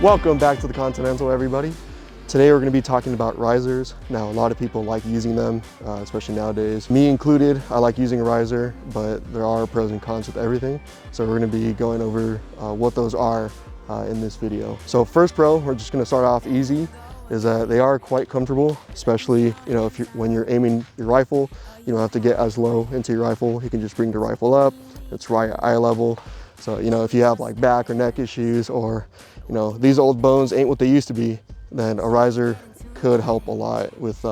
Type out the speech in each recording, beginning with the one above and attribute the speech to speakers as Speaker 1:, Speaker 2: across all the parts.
Speaker 1: Welcome back to the Continental, everybody. Today we're going to be talking about risers. Now, a lot of people like using them, especially nowadays. Me included, I like using a riser, but there are pros and cons with everything. So we're going to be going over what those are in this video. So first pro, we're just going to start off easy, is that they are quite comfortable, especially when you're aiming your rifle. You don't have to get as low into your rifle. You can just bring the rifle up. It's right at eye level. So if you have like back or neck issues, or these old bones ain't what they used to be, then a riser could help a lot with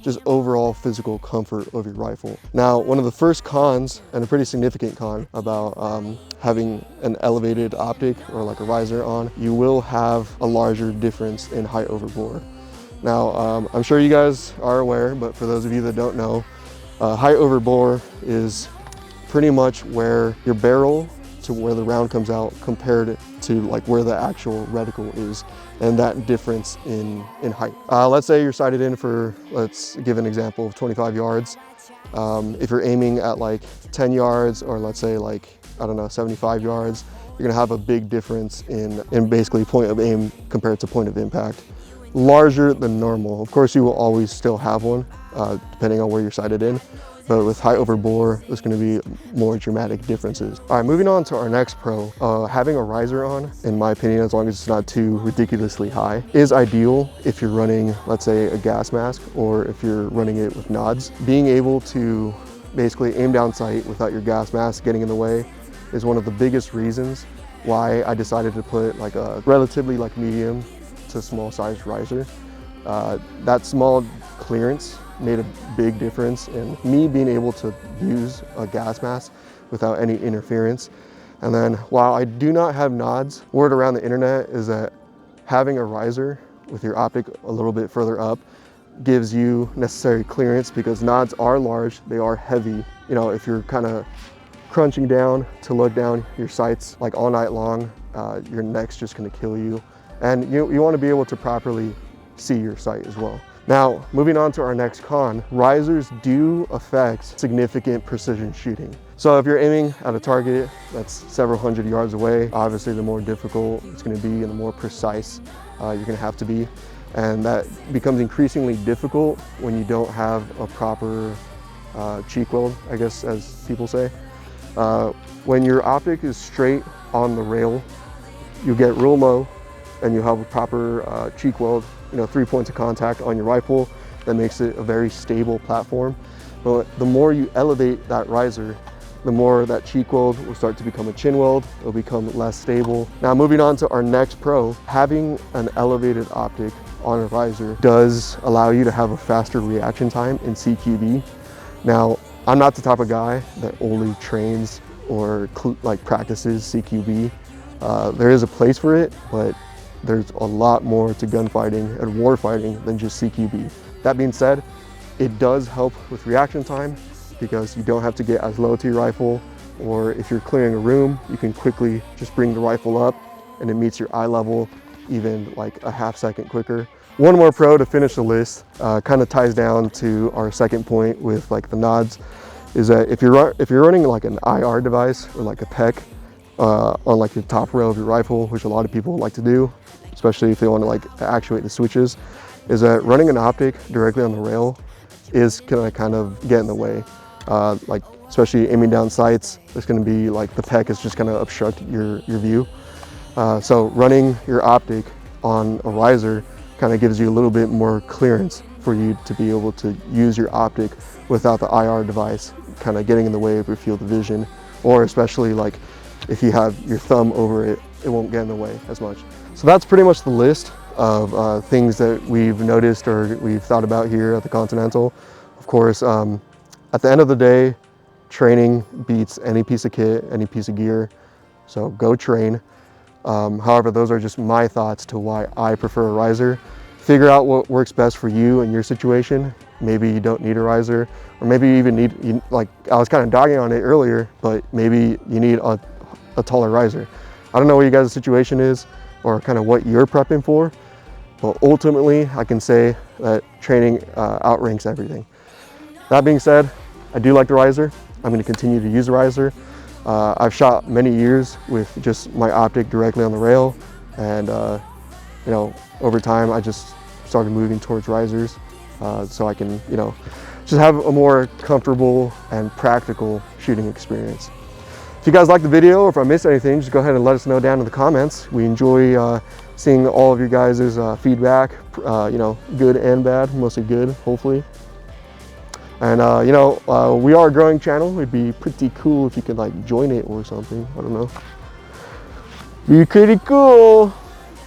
Speaker 1: just overall physical comfort of your rifle. Now, one of the first cons, and a pretty significant con, about having an elevated optic or like a riser on, you will have a larger difference in height over bore. Now, I'm sure you guys are aware, but for those of you that don't know, height over bore is pretty much where your barrel to where the round comes out compared to like where the actual reticle is, and that difference in height. Let's say you're sighted in for, let's give an example of 25 yards. If you're aiming at like 10 yards, or let's say like, I don't know, 75 yards, you're gonna have a big difference in basically point of aim compared to point of impact. Larger than normal. Of course, you will always still have one, depending on where you're sighted in. But with height over bore, there's going to be more dramatic differences. All right, moving on to our next pro. Having a riser on, in my opinion, as long as it's not too ridiculously high, is ideal if you're running, let's say, a gas mask, or if you're running it with nods. Being able to basically aim down sight without your gas mask getting in the way is one of the biggest reasons why I decided to put like a relatively like medium to small sized riser. That small clearance made a big difference in me being able to use a gas mask without any interference. And then while I do not have nods, word around the internet is that having a riser with your optic a little bit further up gives you necessary clearance, because nods are large, they are heavy. If you're kind of crunching down to look down your sights like all night long, your neck's just gonna kill you. And you wanna be able to properly see your sight as well. Now, moving on to our next con, risers do affect significant precision shooting. So if you're aiming at a target that's several hundred yards away, obviously the more difficult it's gonna be and the more precise you're gonna have to be. And that becomes increasingly difficult when you don't have a proper cheek weld, I guess, as people say. When your optic is straight on the rail, you get real low and you have a proper cheek weld, 3 points of contact on your rifle. That makes it a very stable platform. But the more you elevate that riser, the more that cheek weld will start to become a chin weld. It'll become less stable. Now, moving on to our next pro, having an elevated optic on a riser does allow you to have a faster reaction time in CQB. Now, I'm not the type of guy that only trains or practices CQB. There is a place for it, but there's a lot more to gunfighting and warfighting than just CQB. That being said, it does help with reaction time, because you don't have to get as low to your rifle, or if you're clearing a room, you can quickly just bring the rifle up and it meets your eye level even like a half second quicker. One more pro to finish the list, kind of ties down to our second point with like the nods, is that if you're running like an IR device or like a PEC on like the top rail of your rifle, which a lot of people like to do, especially if they want to like actuate the switches, is that running an optic directly on the rail is gonna kind of get in the way. Like especially aiming down sights, it's gonna be like the PEC is just gonna obstruct your view. So running your optic on a riser kind of gives you a little bit more clearance for you to be able to use your optic without the IR device kind of getting in the way of your field of vision, or especially like if you have your thumb over it, it won't get in the way as much. So that's pretty much the list of things that we've noticed or we've thought about here at the Continental. Of course, at the end of the day, training beats any piece of kit, any piece of gear. So go train. However, those are just my thoughts to why I prefer a riser. Figure out what works best for you and your situation. Maybe you don't need a riser, or maybe you even need, like I was kind of dogging on it earlier, but maybe you need a taller riser. I don't know what you guys' situation is or kind of what you're prepping for, but ultimately I can say that training outranks everything. That being said, I do like the riser. I'm going to continue to use the riser. I've shot many years with just my optic directly on the rail, and you know, over time I just started moving towards risers so I can, you know, just have a more comfortable and practical shooting experience. If you guys like the video, or if I missed anything, just go ahead and let us know down in the comments. We enjoy seeing all of you guys' feedback, you know, good and bad, mostly good, hopefully. And you know, we are a growing channel. It'd be pretty cool if you could like join it or something. I don't know. Be pretty cool.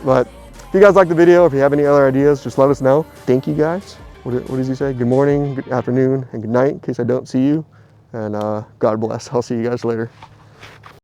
Speaker 1: But if you guys like the video, if you have any other ideas, just let us know. Thank you guys. What does he say? Good morning, good afternoon, and good night in case I don't see you. And God bless. I'll see you guys later.